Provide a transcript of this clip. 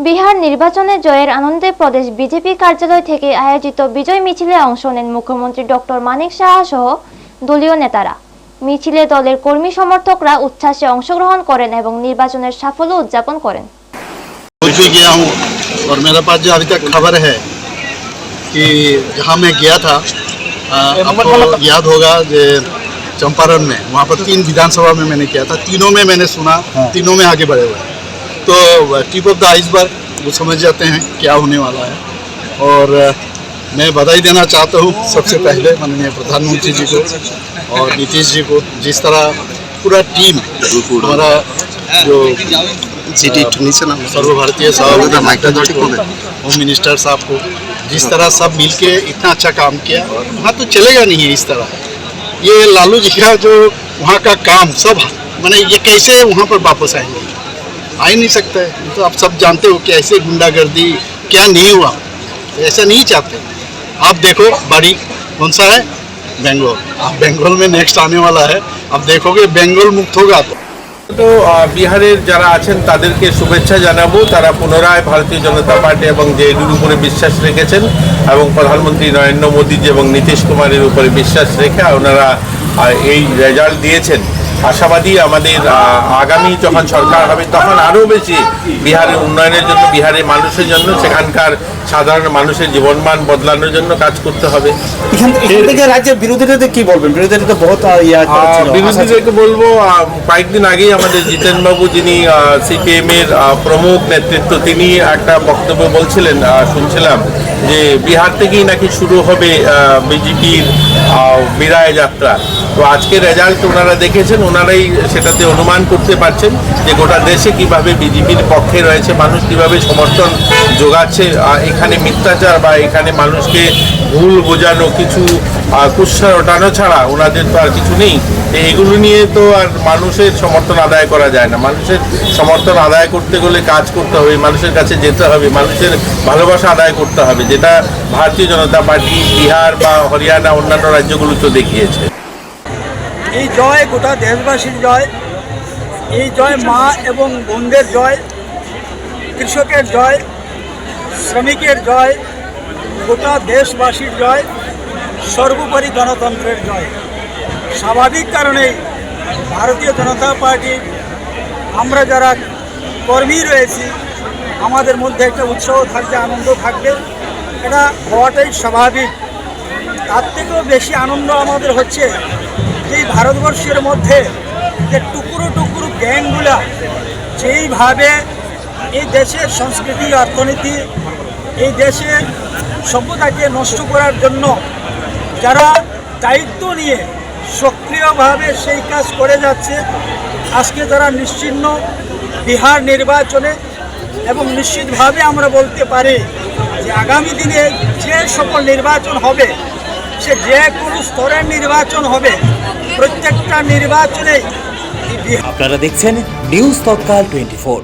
বিহার নির্বাচনে জয়ের আনন্দে প্রদেশ বিজেপি কার্যালয় থেকে আয়োজিত বিজয় মিছিলে অংশ নেন মুখ্যমন্ত্রী ডক্টর মানিক সাহা সহ দলীয় নেতারা। মিছিলে দলের কর্মী সমর্থকরা উচ্ছ্বাসে অংশগ্রহণ করেন এবং নির্বাচনের সাফল্য উদযাপন করেন। और मेरे पास जो अभी तक खबर है कि जहाँ मैं गया था, आपको याद होगा जो चंपारण में, वहाँ पर 3 विधानसभा में मैंने किया था। तीनों में मैंने सुना, तीनों में आगे बढ़े हुए। तो टिप ऑफ द आइसबर्ग वो समझ जाते हैं क्या होने वाला है। और मैं बधाई देना चाहता हूँ सबसे पहले माननीय प्रधानमंत्री जी को और नीतीश जी को, जिस तरह पूरा टीम हमारा जो सर्वभारतीय होम मिनिस्टर साहब को, जिस तरह सब मिलके इतना अच्छा काम किया। वहाँ तो चलेगा नहीं है इस तरह। ये लालू जी का जो वहाँ का काम सब मैंने ये कैसे वहाँ पर वापस आएंगे, आ ही नहीं सकता है। तो आप सब जानते हो कि ऐसे गुंडागर्दी क्या नहीं हुआ, ऐसा नहीं चाहते। आप देखो बाड़ी कौन सा है, बेंगलोर। आप बेंगलोर में नेक्स्ट आने वाला है, अब देखोगे बेंगलोर मुक्त होगा। तो बिहारेर যারা আছেন তাদেরকে শুভেচ্ছা জানাবো। তারা পুনরায় ভারতীয় জনতা পার্টি এবং জেডির উপরে বিশ্বাস রেখেছেন এবং প্রধানমন্ত্রী নরেন্দ্র মোদী এবং নীতিশ কুমারের উপরে বিশ্বাস রেখে ওনারা এই রেজাল্ট দিয়েছেন। আশাবাদী আমাদের আগামী যখন সরকার হবে তখন আরও বেশি বিহারের উন্নয়নের জন্য, বিহারের মানুষের জন্য, সেখানকার সাধারণ মানুষের জীবনমান বদলানোর জন্য কাজ করতে হবে। রাজ্যের বিরোধীদের কি বলবেন? বিরোধীরা তো বহুত বিরোধীদেরকে বলবো, কয়েকদিন আগেই আমাদের জিতেন বাবু, যিনি সিপিএম এর প্রমুখ নেতৃত্ব, তিনি একটা বক্তব্য বলছিলেন, শুনছিলাম যে বিহার থেকেই নাকি শুরু হবে বিজেপির বিদায় যাত্রা। তো আজকের রেজাল্ট ওনারা দেখেছেন, ওনারাই সেটাতে অনুমান করতে পারছেন যে গোটা দেশে কিভাবে বিজেপির পক্ষে রয়েছে, মানুষ কিভাবে সমর্থন যোগাচ্ছে। এখানে মিথ্যাচার বা এখানে মানুষকে ভুল বোঝানো, কিছু কুৎসা ওঠানো ছাড়া ওনাদের তো আর কিছু নেই। এগুলো নিয়ে তো আর মানুষের সমর্থন আদায় করা যায় না। মানুষের সমর্থন আদায় করতে গেলে কাজ করতে হবে, মানুষের কাছে যেতে হবে, মানুষের ভালোবাসা আদায় করতে হবে, যেটা ভারতীয় জনতা পার্টি বিহার বা হরিয়ানা অন্যান্য রাজ্যগুলোতে দেখিয়েছে। এই জয় গোটা দেশবাসীর জয়, এই জয় মা এবং বোনদের জয়, কৃষকের জয়, শ্রমিকের জয়, গোটা দেশবাসীর জয়, সর্বোপরি গণতন্ত্রের জয়। স্বাভাবিক কারণেই ভারতীয় জনতা পার্টি আমরা যারা কর্মী রয়েছি, আমাদের মধ্যে একটা উৎসাহ থাকবে, আনন্দ থাকবে, এটা হওয়াটাই স্বাভাবিক। তার থেকেও বেশি আনন্দ আমাদের হচ্ছে এই ভারতবর্ষের মধ্যে যে টুকরো টুকরো গ্যাংগুলা যেইভাবে এই দেশের সংস্কৃতি, অর্থনীতি, এই দেশের সভ্যতাকে নষ্ট করার জন্য যারা দায়িত্ব নিয়ে সক্রিয়ভাবে সেই কাজ করে যাচ্ছে, আজকে তারা নিশ্চিহ্ন বিহার নির্বাচনে। এবং নিশ্চিতভাবে আমরা বলতে পারি যে আগামী দিনে যে সকল নির্বাচন হবে, সে যে কোনো স্তরের নির্বাচন হবে, প্রত্যেকটা নির্বাচনে। আপনারা দেখছেন নিউজ তৎকাল 24।